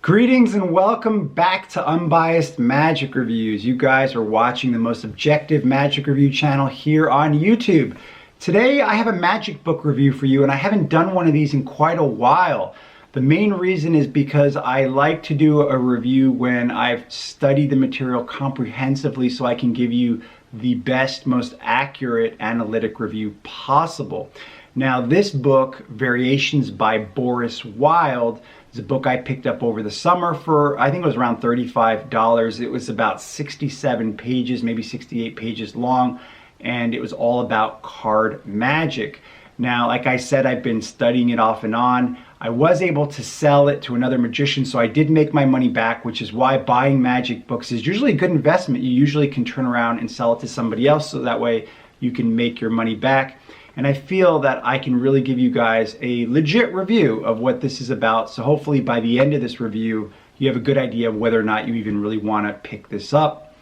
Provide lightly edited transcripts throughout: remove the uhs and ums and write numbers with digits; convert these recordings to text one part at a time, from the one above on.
Greetings and welcome back to Unbiased Magic Reviews. You guys are watching the most objective magic review channel here on YouTube. Today I have a magic book review for you, and I haven't done one of these in quite a while. The main reason is because I like to do a review when I've studied the material comprehensively so I can give you the best, most accurate analytic review possible. Now this book, Variations by Boris Wild, is a book I picked up over the summer for, I think it was around $35. It was about 67 pages, maybe 68 pages long, and it was all about card magic. Now, like I said, I've been studying it off and on. I was able to sell it to another magician, so I did make my money back, which is why buying magic books is usually a good investment. You usually can turn around and sell it to somebody else, so that way you can make your money back. And I feel that I can really give you guys a legit review of what this is about. So hopefully by the end of this review, you have a good idea of whether or not you even really want to pick this up.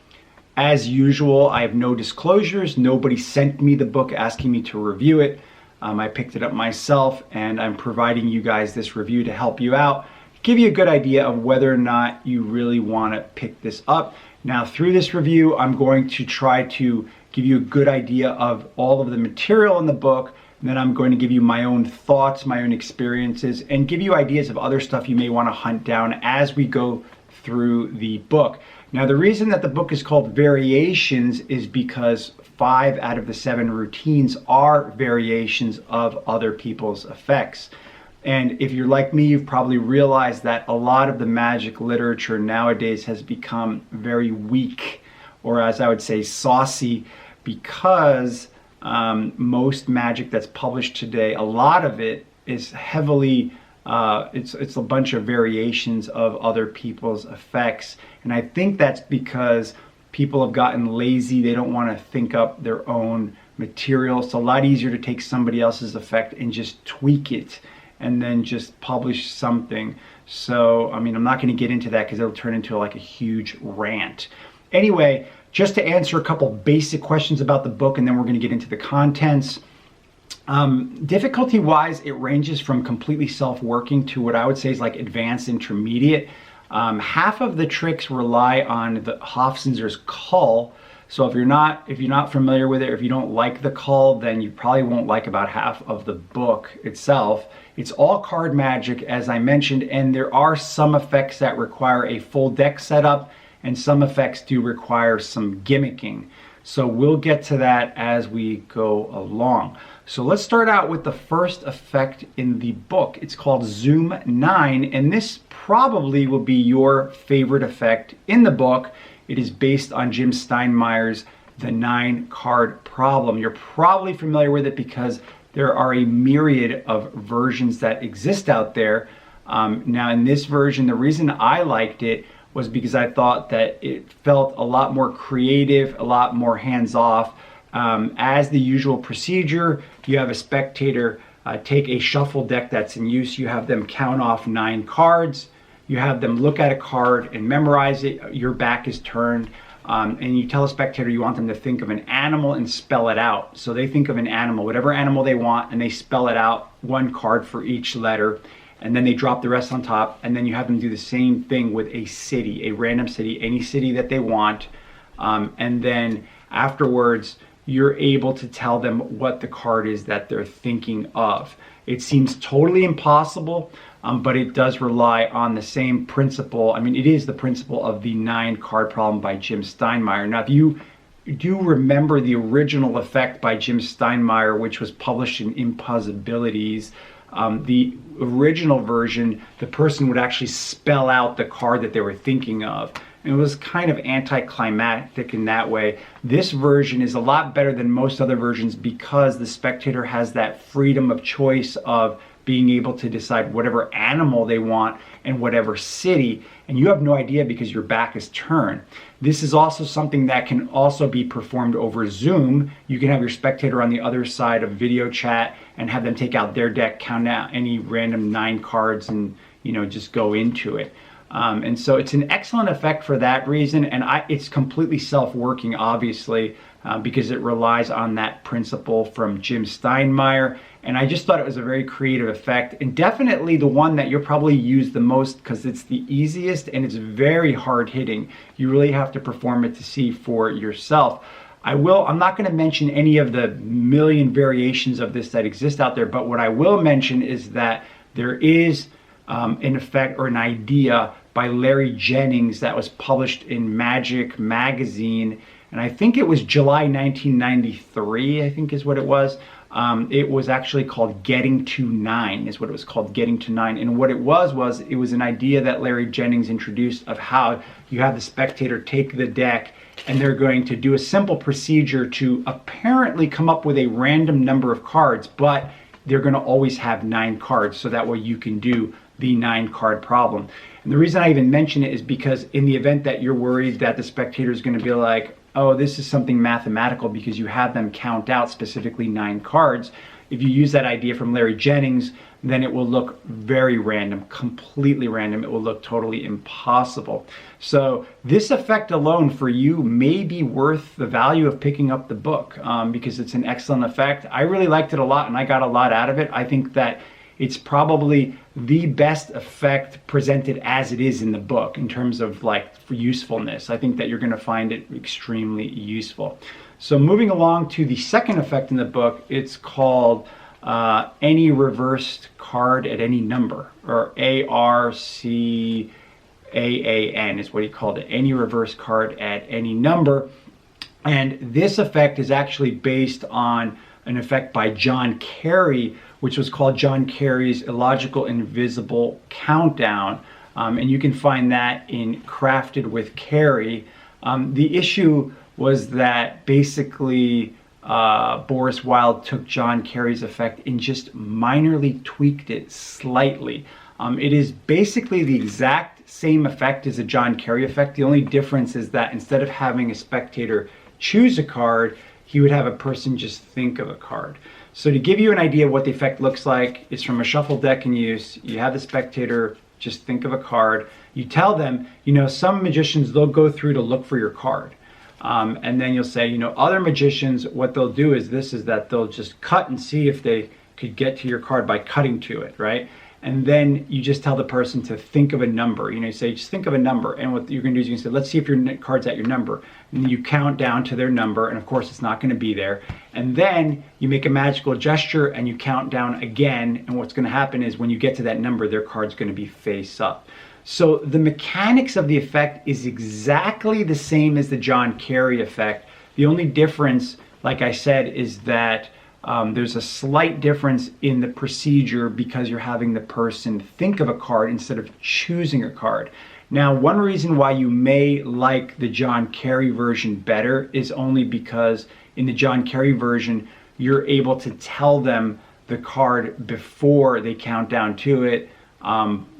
As usual, I have no disclosures. Nobody sent me the book asking me to review it. I picked it up myself, and I'm providing you guys this review to help you out, give you a good idea of whether or not you really want to pick this up. Now, through this review, I'm going to try to give you a good idea of all of the material in the book, and then I'm going to give you my own thoughts, my own experiences, and give you ideas of other stuff you may want to hunt down as we go through the book. Now, the reason that the book is called Variations is because 5 out of the 7 routines are variations of other people's effects. And if you're like me, you've probably realized that a lot of the magic literature nowadays has become very weak, or as I would say, saucy, because most magic that's published today, a lot of it is heavily, it's a bunch of variations of other people's effects. And I think that's because people have gotten lazy. They don't want to think up their own material. It's a lot easier to take somebody else's effect and just tweak it and then just publish something. So, I mean, I'm not going to get into that because it'll turn into like a huge rant. Anyway, just to answer a couple basic questions about the book, and then we're going to get into the contents. Difficulty-wise, it ranges from completely self-working to what I would say is like advanced intermediate. Half of the tricks rely on the Hofzinser's cull. So if you're not familiar with it, or if you don't like the cull, then you probably won't like about half of the book itself. It's all card magic, as I mentioned, and there are some effects that require a full deck setup, and some effects do require some gimmicking. So we'll get to that as we go along. So let's start out with the first effect in the book. It's called Zoom 9, and this probably will be your favorite effect in the book. It is based on Jim Steinmeyer's The 9 Card Problem. You're probably familiar with it because there are a myriad of versions that exist out there. Now in this version, the reason I liked it was because I thought that it felt a lot more creative, a lot more hands-off. As the usual procedure, you have a spectator take a shuffle deck that's in use. You have them count off 9 cards. You have them look at a card and memorize it. Your back is turned, and you tell a spectator you want them to think of an animal and spell it out. So they think of an animal, whatever animal they want, and they spell it out, 1 card for each letter. And then they drop the rest on top, and then you have them do the same thing with a city, a random city, any city that they want. And then afterwards, you're able to tell them what the card is that they're thinking of. It seems totally impossible, but it does rely on the same principle. I mean, it is the principle of the 9 Card Problem by Jim Steinmeyer. Now, if you do remember the original effect by Jim Steinmeyer, which was published in Impossibilities, the original version, the person would actually spell out the card that they were thinking of. And it was kind of anticlimactic in that way. This version is a lot better than most other versions because the spectator has that freedom of choice of being able to decide whatever animal they want and whatever city, and you have no idea because your back is turned. This is also something that can also be performed over Zoom. You can have your spectator on the other side of video chat and have them take out their deck, count out any random 9 cards, and just go into it. And so it's an excellent effect for that reason, and it's completely self-working, obviously, because it relies on that principle from Jim Steinmeyer. And I just thought it was a very creative effect, and definitely the one that you'll probably use the most because it's the easiest and it's very hard hitting. You really have to perform it to see for yourself. I'm not going to mention any of the million variations of this that exist out there, but what I will mention is that there is an effect or an idea by Larry Jennings that was published in Magic magazine, and I think it was July 1993, I think is what it was. It was actually called Getting to 9, is what it was called, Getting to 9. And what it was it was an idea that Larry Jennings introduced of how you have the spectator take the deck and they're going to do a simple procedure to apparently come up with a random number of cards, but they're going to always have 9 cards, so that way you can do the 9 card problem. And the reason I even mention it is because in the event that you're worried that the spectator is going to be like, oh, this is something mathematical because you have them count out specifically 9 cards. If you use that idea from Larry Jennings, then it will look very random, completely random. It will look totally impossible. So this effect alone for you may be worth the value of picking up the book because it's an excellent effect. I really liked it a lot and I got a lot out of it. I think that it's probably the best effect presented as it is in the book in terms of like for usefulness. I think that you're going to find it extremely useful. So moving along to the second effect in the book, it's called any reversed card at any number, or ARCAAN is what he called it, any reverse card at any number. And this effect is actually based on an effect by John Carey, which was called John Carey's Illogical Invisible Countdown. And you can find that in Crafted with Carey. The issue was that basically Boris Wild took John Carey's effect and just minorly tweaked it slightly. It is basically the exact same effect as a John Carey effect. The only difference is that instead of having a spectator choose a card, he would have a person just think of a card. So to give you an idea of what the effect looks like, it's from a shuffle deck in use. You have the spectator just think of a card. You tell them, some magicians, they'll go through to look for your card. And then you'll say, other magicians, what they'll do is that they'll just cut and see if they could get to your card by cutting to it, right? And then you just tell the person to think of a number. You say, just think of a number. And what you're going to do is you can say, let's see if your card's at your number. And you count down to their number. And of course, it's not going to be there. And then you make a magical gesture and you count down again. And what's going to happen is when you get to that number, their card's going to be face up. So the mechanics of the effect is exactly the same as the John Carey effect. The only difference, like I said, is that there's a slight difference in the procedure because you're having the person think of a card instead of choosing a card. Now, one reason why you may like the John Carey version better is only because in the John Carey version, you're able to tell them the card before they count down to it,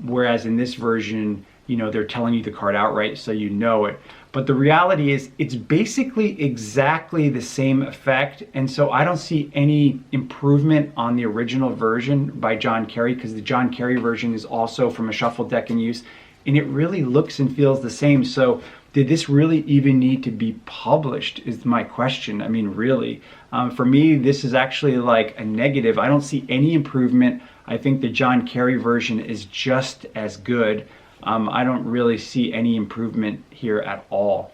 whereas in this version, they're telling you the card outright so you know it. But the reality is it's basically exactly the same effect. And so I don't see any improvement on the original version by John Carey because the John Carey version is also from a shuffle deck in use. And it really looks and feels the same. So did this really even need to be published is my question. I mean, really. For me, this is actually like a negative. I don't see any improvement. I think the John Carey version is just as good. I don't really see any improvement here at all.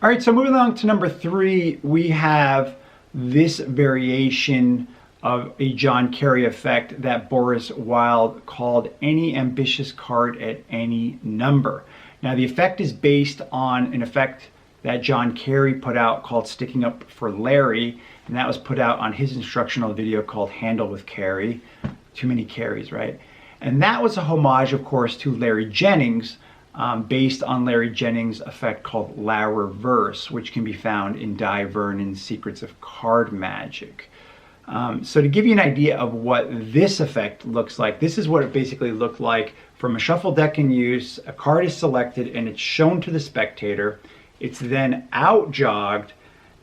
All right, so moving on to number 3, we have this variation of a John Carey effect that Boris Wild called any ambitious card at any number. Now, the effect is based on an effect that John Carey put out called Sticking Up for Larry, and that was put out on his instructional video called Handle with Carey. Too many Careys, right? And that was a homage, of course, to Larry Jennings, based on Larry Jennings' effect called La Reverse, which can be found in Di Vernon's Secrets of Card Magic. So to give you an idea of what this effect looks like, this is what it basically looked like from a shuffle deck in use. A card is selected and it's shown to the spectator. It's then out jogged,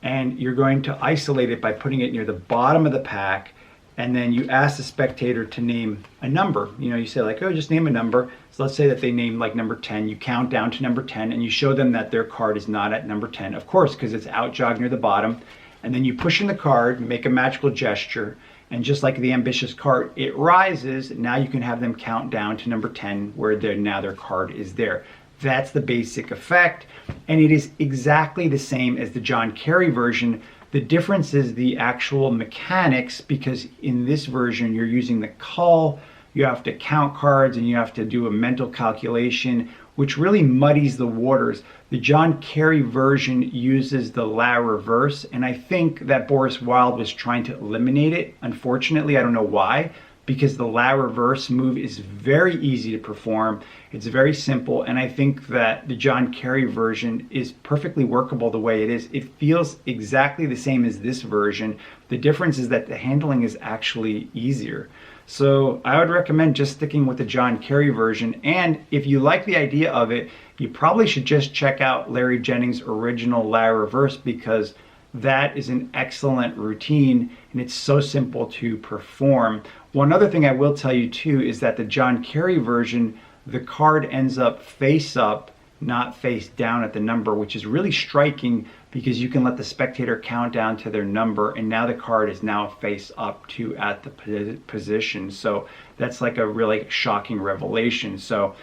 and you're going to isolate it by putting it near the bottom of the pack. And then you ask the spectator to name a number. You say like, oh, just name a number. So let's say that they name like number 10. You count down to number 10 and you show them that their card is not at number 10, of course, because it's out jogged near the bottom. And then you push in the card, make a magical gesture, And just like the ambitious card, it rises. Now you can have them count down to number 10 where now their card is there. That's the basic effect. And it is exactly the same as the John Kerry version. The difference is the actual mechanics, because in this version you're using the cull, you have to count cards and you have to do a mental calculation, which really muddies the waters. The John Kerry version uses the La reverse, and I think that Boris Wild was trying to eliminate it. Unfortunately, I don't know why, because the La reverse move is very easy to perform. It's very simple, and I think that the John Kerry version is perfectly workable the way it is. It feels exactly the same as this version. The difference is that the handling is actually easier. So I would recommend just sticking with the John Kerry version. And if you like the idea of it, you probably should just check out Larry Jennings' original La reverse, because that is an excellent routine and it's so simple to perform. One other thing I will tell you too is that the John Kerry version, the card ends up face up, not face down at the number, which is really striking because you can let the spectator count down to their number, and now the card is now face up to at the position. So that's like a really shocking revelation. So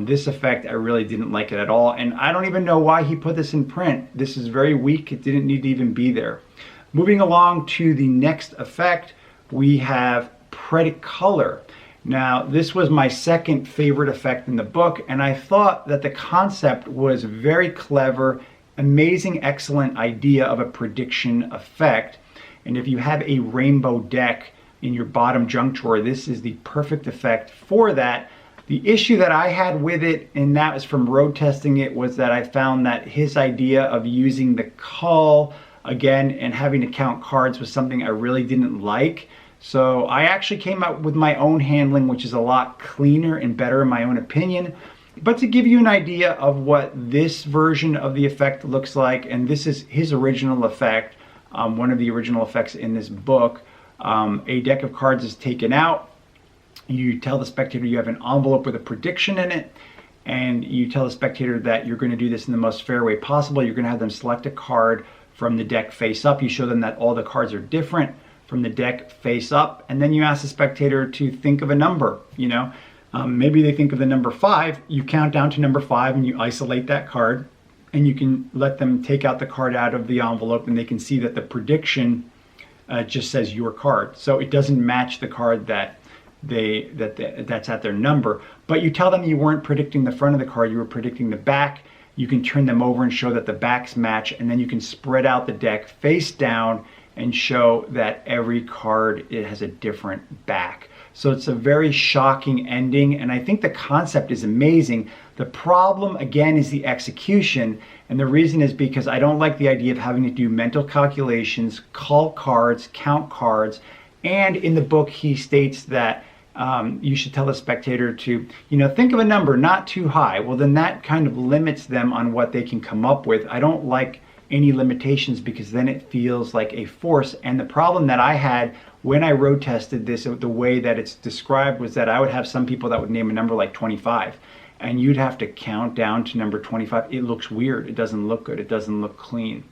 this effect, I really didn't like it at all, and I don't even know why he put this in print. This is very weak. It didn't need to even be there. Moving along to the next effect, we have Predicolor. Now, this was my second favorite effect in the book, and I thought that the concept was very clever, amazing, excellent idea of a prediction effect. And if you have a rainbow deck in your bottom junk drawer, this is the perfect effect for that. The issue that I had with it, and that was from road testing it, was that I found that his idea of using the cull again and having to count cards was something I really didn't like. So I actually came up with my own handling, which is a lot cleaner and better in my own opinion. But to give you an idea of what this version of the effect looks like, and this is his original effect, one of the original effects in this book, a deck of cards is taken out. You tell the spectator you have an envelope with a prediction in it, and you tell the spectator that you're going to do this in the most fair way possible. You're going to have them select a card from the deck face up. You show them that all the cards are different from the deck face up, and then you ask the spectator to think of a number. Maybe they think of the number 5. You count down to number 5 and you isolate that card, and you can let them take out the card out of the envelope, and they can see that the prediction just says your card. So it doesn't match the card that's at their number. But you tell them you weren't predicting the front of the card, you were predicting the back. You can turn them over and show that the backs match, and then you can spread out the deck face down and show that every card, it has a different back. So it's a very shocking ending, and I think the concept is amazing. The problem, again, is the execution, and the reason is because I don't like the idea of having to do mental calculations, call cards, count cards, and in the book he states that you should tell the spectator to, think of a number not too high. Well, then that kind of limits them on what they can come up with. I don't like any limitations, because then it feels like a force. And the problem that I had when I road tested this, the way that it's described, was that I would have some people that would name a number like 25, and you'd have to count down to number 25. It looks weird. It doesn't look good. It doesn't look clean.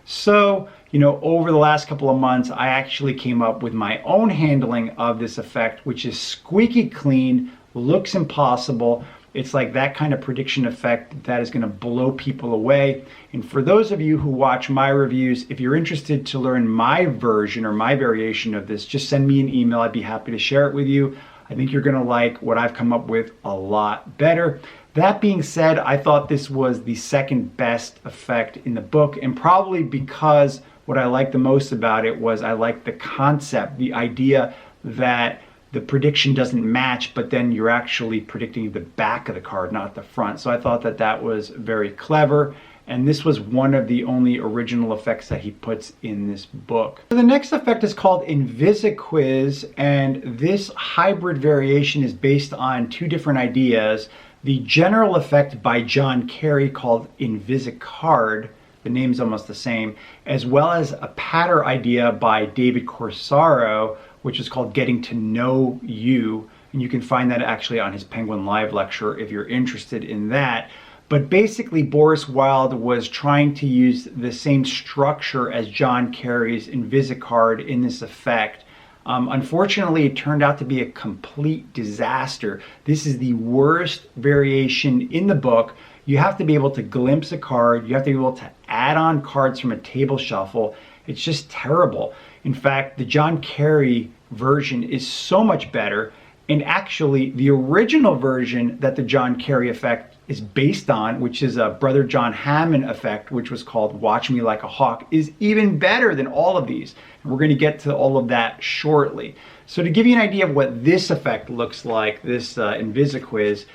So, over the last couple of months, I actually came up with my own handling of this effect, which is squeaky clean, looks impossible. It's like that kind of prediction effect that is going to blow people away. And for those of you who watch my reviews, if you're interested to learn my version or my variation of this, just send me an email. I'd be happy to share it with you. I think you're going to like what I've come up with a lot better. That being said, I thought this was the second best effect in the book, and probably because what I liked the most about it was I liked the concept, the idea that the prediction doesn't match, but then you're actually predicting the back of the card, not the front. So I thought that that was very clever, and this was one of the only original effects that he puts in this book. So the next effect is called Invisiquiz, and this hybrid variation is based on two different ideas. The general effect by John Kerry called Invisicard, the name's almost the same, as well as a patter idea by David Corsaro, which is called Getting to Know You. And you can find that actually on his Penguin Live lecture if you're interested in that. But basically, Boris Wild was trying to use the same structure as John Kerry's Invisicard in this effect. Unfortunately, it turned out to be a complete disaster. This is the worst variation in the book. You have to be able to glimpse a card. You have to be able to add on cards from a table shuffle. It's just terrible. In fact, the John Kerry version is so much better. And actually, the original version that the John Kerry effect is based on, which is a Brother John Hammond effect, which was called Watch Me Like a Hawk, is even better than all of these. And we're going to get to all of that shortly. So to give you an idea of what this effect looks like, this Invisiquiz,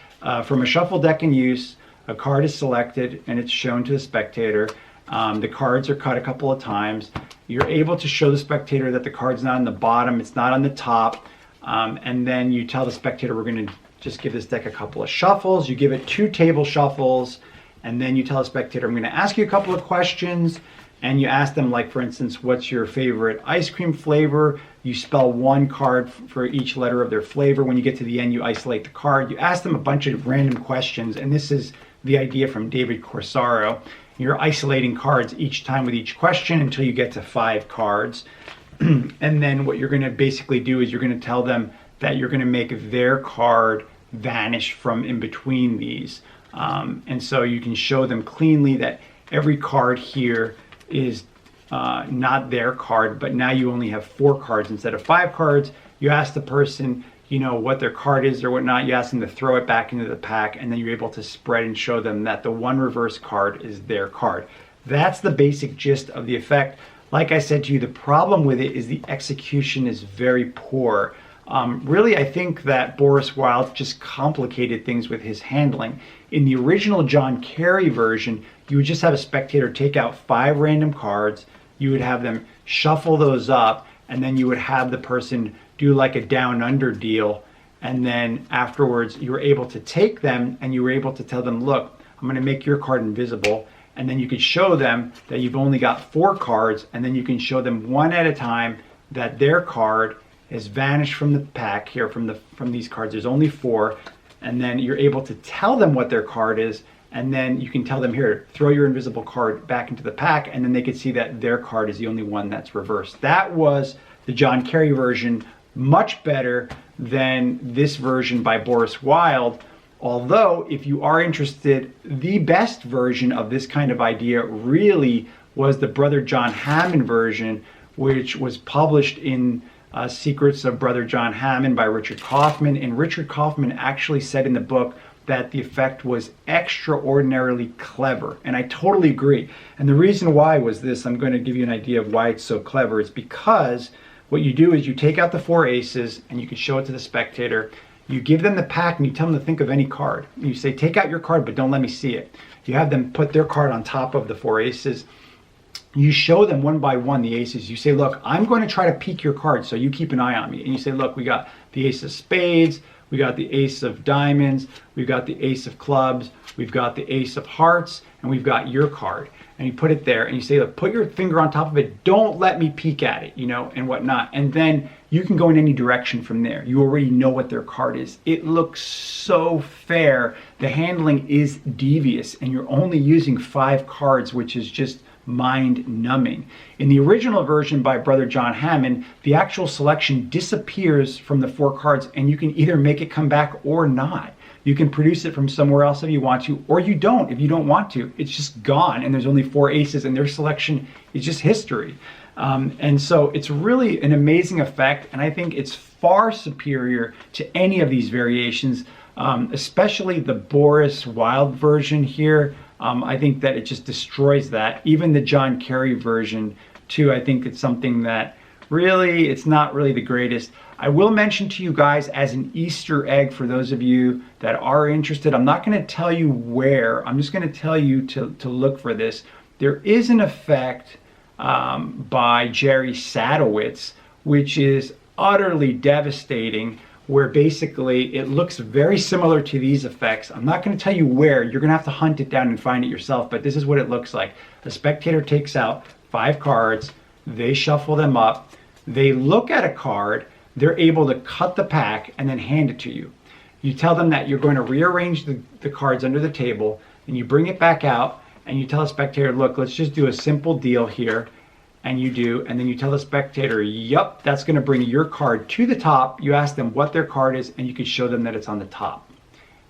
from a shuffle deck in use, a card is selected and it's shown to the spectator. The cards are cut a couple of times. You're able to show the spectator that the card's not on the bottom, it's not on the top. And then you tell the spectator, we're going to just give this deck a couple of shuffles. You give it 2 table shuffles, and then you tell the spectator, I'm going to ask you a couple of questions. And you ask them, like, for instance, what's your favorite ice cream flavor? You spell 1 card for each letter of their flavor. When you get to the end, you isolate the card. You ask them a bunch of random questions, and this is the idea from David Corsaro. You're isolating cards each time with each question until you get to 5 cards. And then what you're going to basically do is you're going to tell them that you're going to make their card vanish from in between these. And so you can show them cleanly that every card here is not their card, but now you only have 4 cards instead of 5 cards. You ask the person, you know, what their card is or whatnot. You ask them to throw it back into the pack, and then you're able to spread and show them that the 1 reverse card is their card. That's the basic gist of the effect. Like I said to you, the problem with it is the execution is very poor. Really, I think that Boris Wild just complicated things with his handling. In the original John Kerry version, you would just have a spectator take out 5 random cards. You would have them shuffle those up, and then you would have the person do like a down under deal. And then afterwards, you were able to take them and you were able to tell them, look, I'm going to make your card invisible. And then you could show them that you've only got 4 cards, and then you can show them one at a time that their card has vanished from the pack here, from these cards. There's only 4, and then you're able to tell them what their card is, and then you can tell them, here, throw your invisible card back into the pack, and then they could see that their card is the only one that's reversed. That was the John Kerry version, much better than this version by Boris Wild. Although, if you are interested, the best version of this kind of idea really was the Brother John Hammond version, which was published in Secrets of Brother John Hammond by Richard Kaufman. And Richard Kaufman actually said in the book that the effect was extraordinarily clever. And I totally agree. And the reason why was this, I'm going to give you an idea of why it's so clever. It's because what you do is you take out the 4 aces and you can show it to the spectator. You give them the pack and you tell them to think of any card. You say, take out your card, but don't let me see it. You have them put their card on top of the 4 aces. You show them one by one the aces. You say, look, I'm going to try to peek your card, so you keep an eye on me. And you say, look, we got the ace of spades, we got the ace of diamonds, we've got the ace of clubs, we've got the ace of hearts, and we've got your card. And you put it there and you say, look, put your finger on top of it. Don't let me peek at it, you know, and whatnot. And then you can go in any direction from there. You already know what their card is. It looks so fair. The handling is devious, and you're only using 5 cards, which is just mind-numbing. In the original version by Brother John Hammond, the actual selection disappears from the 4 cards, and you can either make it come back or not. You can produce it from somewhere else if you want to, or you don't if you don't want to. It's just gone, and there's only 4 aces, and their selection is just history. And so it's really an amazing effect, and I think it's far superior to any of these variations, especially the Boris Wild version here. I think that it just destroys that. Even the John Kerry version, too, I think it's something that really, it's not really the greatest. I will mention to you guys as an Easter egg for those of you that are interested, I'm not going to tell you where, I'm just going to tell you to look for this. There is an effect by Jerry Sadowitz, which is utterly devastating, where basically it looks very similar to these effects. I'm not going to tell you where, you're going to have to hunt it down and find it yourself, but this is what it looks like. The spectator takes out 5 cards, they shuffle them up, they look at a card, they're able to cut the pack and then hand it to you. You tell them that you're going to rearrange the cards under the table, and you bring it back out and you tell the spectator, look, let's just do a simple deal here. and you do, and then you tell the spectator, yup, that's going to bring your card to the top. You ask them what their card is, and you can show them that it's on the top.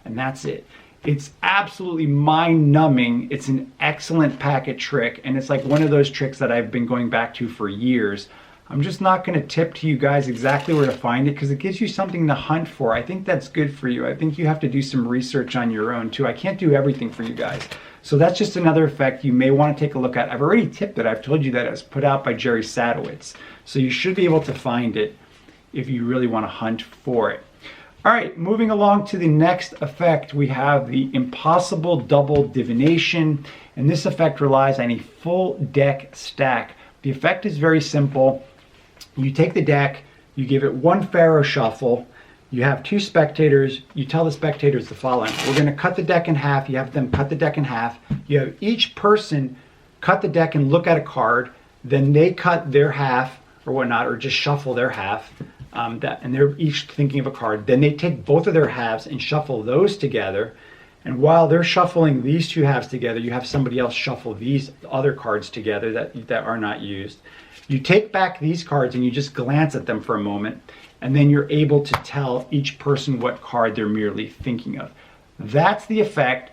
And that's it. It's absolutely mind-numbing. It's an excellent packet trick, and it's like one of those tricks that I've been going back to for years. I'm just not going to tip to you guys exactly where to find it because it gives you something to hunt for. I think that's good for you. I think you have to do some research on your own too. I can't do everything for you guys. So that's just another effect you may want to take a look at. I've already tipped it. I've told you that it was put out by Jerry Sadowitz. So you should be able to find it if you really want to hunt for it. All right, moving along to the next effect, we have the Impossible Double Divination. And this effect relies on a full deck stack. The effect is very simple. You take the deck, you give it one Pharaoh shuffle, you have two spectators, you tell the spectators the following. We're going to cut the deck in half. You have them cut the deck in half. You have each person cut the deck and look at a card. Then they cut their half or whatnot, or just shuffle their half. And they're each thinking of a card. Then they take both of their halves and shuffle those together. And while they're shuffling these two halves together, you have somebody else shuffle these other cards together that are not used. You take back these cards and you just glance at them for a moment, and then you're able to tell each person what card they're merely thinking of. That's the effect.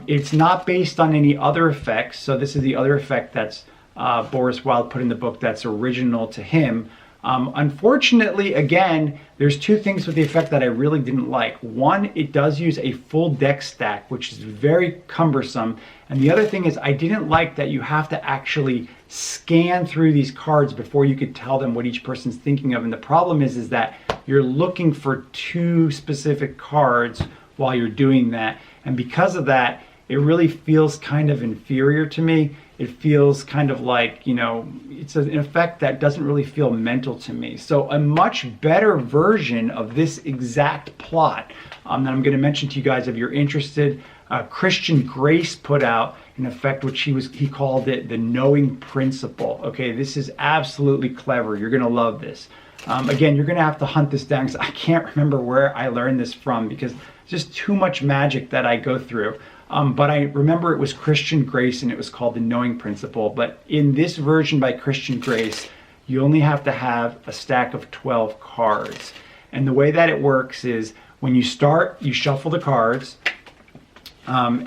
It's not based on any other effects, so this is the other effect that's Boris Wild put in the book that's original to him. Unfortunately, again, there's two things with the effect that I really didn't like. One, it does use a full deck stack, which is very cumbersome. And the other thing is I didn't like that you have to actually scan through these cards before you could tell them what each person's thinking of. And the problem is that you're looking for two specific cards while you're doing that. And because of that, it really feels kind of inferior to me. It feels kind of like, you know, it's an effect that doesn't really feel mental to me. So a much better version of this exact plot that I'm going to mention to you guys if you're interested, Christian Grace put out an effect which he called it the knowing principle. Okay, this is absolutely clever. You're going to love this. Again, you're going to have to hunt this down because I can't remember where I learned this from because it's just too much magic that I go through. But I remember it was Christian Grace and it was called the knowing principle. But in this version by Christian Grace, you only have to have a stack of 12 cards. And the way that it works is when you start, you shuffle the cards.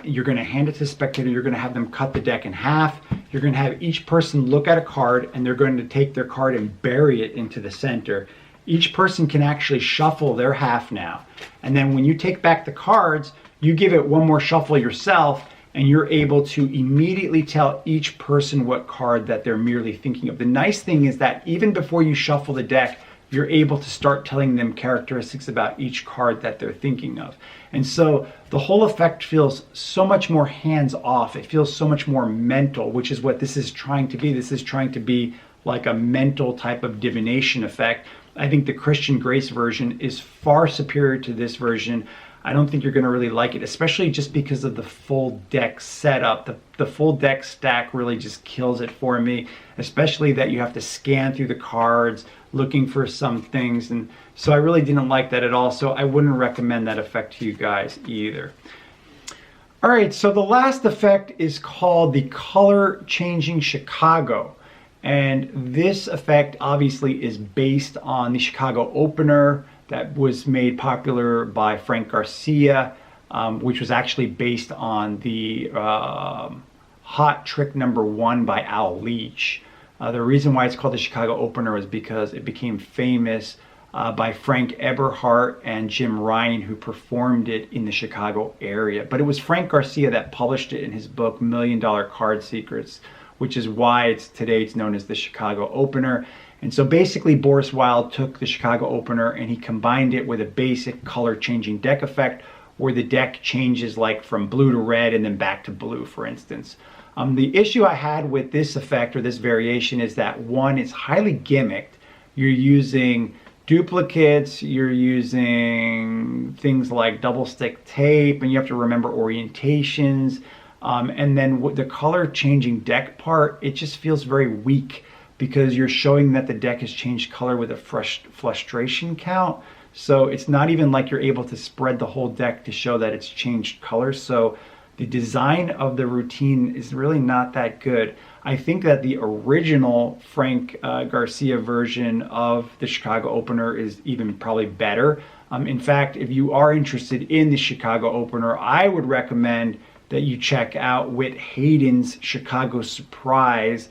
You're going to hand it to the spectator. You're going to have them cut the deck in half. You're going to have each person look at a card and they're going to take their card and bury it into the center. Each person can actually shuffle their half now. And then when you take back the cards, you give it one more shuffle yourself and you're able to immediately tell each person what card that they're merely thinking of. The nice thing is that even before you shuffle the deck, you're able to start telling them characteristics about each card that they're thinking of. And so the whole effect feels so much more hands-off. It feels so much more mental, which is what this is trying to be. This is trying to be like a mental type of divination effect. I think the Christian Grace version is far superior to this version. I don't think you're going to really like it, especially just because of the full deck setup. The full deck stack really just kills it for me, especially that you have to scan through the cards looking for some things. And so I really didn't like that at all. So I wouldn't recommend that effect to you guys either. All right, so the last effect is called the Color Changing Chicago. And this effect obviously is based on the Chicago opener that was made popular by Frank Garcia, which was actually based on the Hot Trick #1 by Al Leach. The reason why it's called the Chicago opener is because it became famous by Frank Eberhardt and Jim Ryan, who performed it in the Chicago area. But it was Frank Garcia that published it in his book, $1 Million Card Secrets, which is why today it's known as the Chicago opener. And so basically Boris Wild took the Chicago opener and he combined it with a basic color changing deck effect where the deck changes like from blue to red and then back to blue, for instance. The issue I had with this effect or this variation is that one, it's highly gimmicked. You're using duplicates, you're using things like double stick tape, and you have to remember orientations. And then the color changing deck part, it just feels very weak because you're showing that the deck has changed color with a frustration count. So it's not even like you're able to spread the whole deck to show that it's changed color. So the design of the routine is really not that good. I think that the original Frank Garcia version of the Chicago opener is even probably better. In fact, if you are interested in the Chicago opener, I would recommend that you check out Whit Hayden's Chicago Surprise.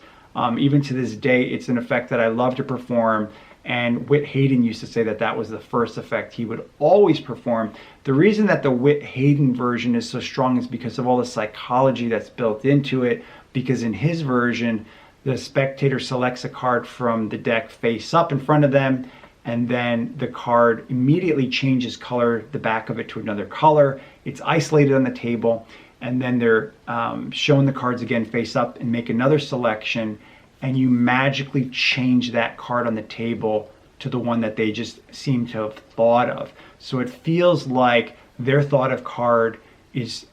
Even to this day, it's an effect that I love to perform. And Whit Hayden used to say that that was the first effect he would always perform. The reason that the Whit Hayden version is so strong is because of all the psychology that's built into it. Because in his version, the spectator selects a card from the deck face up in front of them, and then the card immediately changes color, the back of it, to another color. It's isolated on the table, and then they're shown the cards again face up and make another selection, and you magically change that card on the table to the one that they just seem to have thought of. So it feels like their thought of card is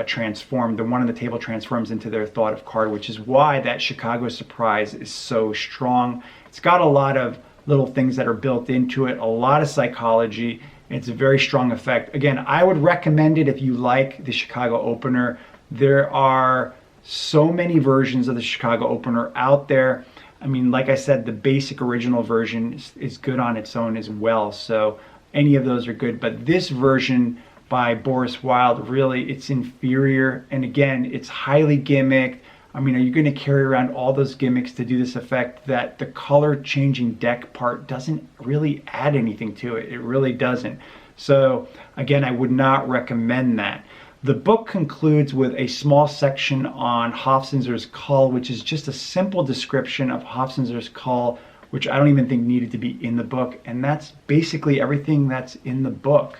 transformed. The one on the table transforms into their thought of card, which is why that Chicago Surprise is so strong. It's got a lot of little things that are built into it, a lot of psychology. It's a very strong effect. Again, I would recommend it if you like the Chicago opener. There are so many versions of the Chicago opener out there. I mean, like I said, the basic original version is good on its own as well. So any of those are good. But this version by Boris Wild, really, it's inferior. And again, it's highly gimmicked. I mean, are you going to carry around all those gimmicks to do this effect that the color changing deck part doesn't really add anything to it? It really doesn't. So again, I would not recommend that. The book concludes with a small section on Hofzinser's Cull, which is just a simple description of Hofzinser's Cull, which I don't even think needed to be in the book. And that's basically everything that's in the book.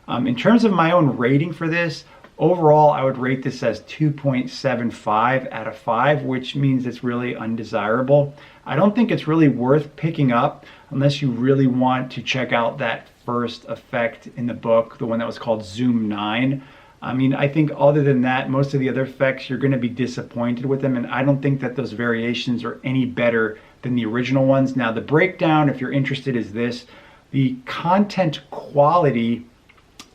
In terms of my own rating for this, overall, I would rate this as 2.75 out of 5, which means it's really undesirable. I don't think it's really worth picking up unless you really want to check out that first effect in the book, the one that was called Zoom 9. I mean, I think other than that, most of the other effects, you're going to be disappointed with them. And I don't think that those variations are any better than the original ones. Now, the breakdown, if you're interested, is this. The content quality,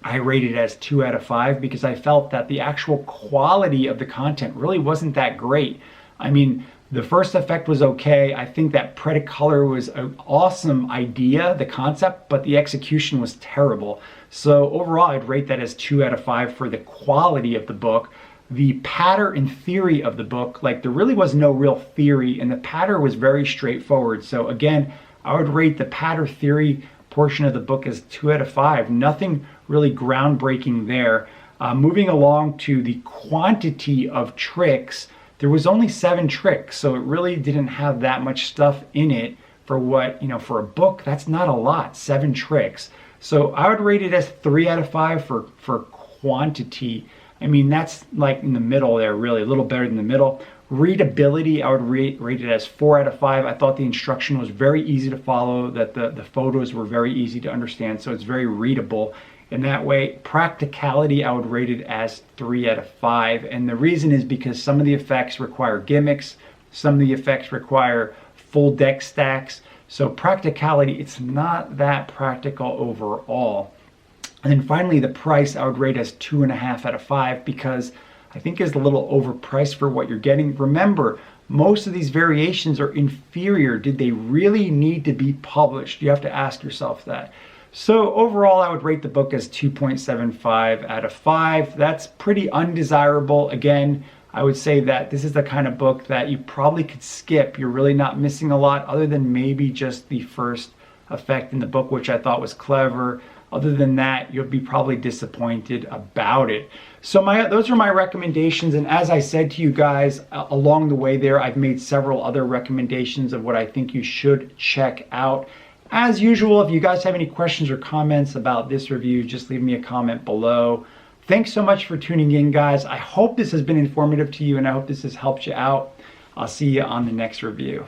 I rated as 2 out of 5 because I felt that the actual quality of the content really wasn't that great. I mean, the first effect was okay. I think that Predicolor was an awesome idea, the concept, but the execution was terrible. So overall, I'd rate that as 2 out of 5 for the quality of the book. The patter and theory of the book, like there really was no real theory, and the patter was very straightforward. So again, I would rate the patter theory portion of the book as 2 out of 5. Nothing really groundbreaking there. Moving along to the quantity of tricks, there was only 7 tricks, so it really didn't have that much stuff in it for what, for a book, that's not a lot, 7 tricks. So I would rate it as 3 out of 5 for quantity. I mean, that's like in the middle there, really, a little better than the middle. Readability, I would rate it as 4 out of 5. I thought the instruction was very easy to follow, that the photos were very easy to understand, so it's very readable in that way. Practicality, I would rate it as 3 out of 5. And the reason is because some of the effects require gimmicks, some of the effects require full deck stacks. So practicality, it's not that practical overall. And then finally, the price, I would rate as 2.5 out of 5 because I think is a little overpriced for what you're getting. Remember, most of these variations are inferior. Did they really need to be published? You have to ask yourself that. So overall, I would rate the book as 2.75 out of 5. That's pretty undesirable. Again, I would say that this is the kind of book that you probably could skip. You're really not missing a lot other than maybe just the first effect in the book, which I thought was clever. Other than that, you'll be probably disappointed about it. So those are my recommendations. And as I said to you guys along the way there, I've made several other recommendations of what I think you should check out. As usual, if you guys have any questions or comments about this review, just leave me a comment below. Thanks so much for tuning in, guys. I hope this has been informative to you, and I hope this has helped you out. I'll see you on the next review.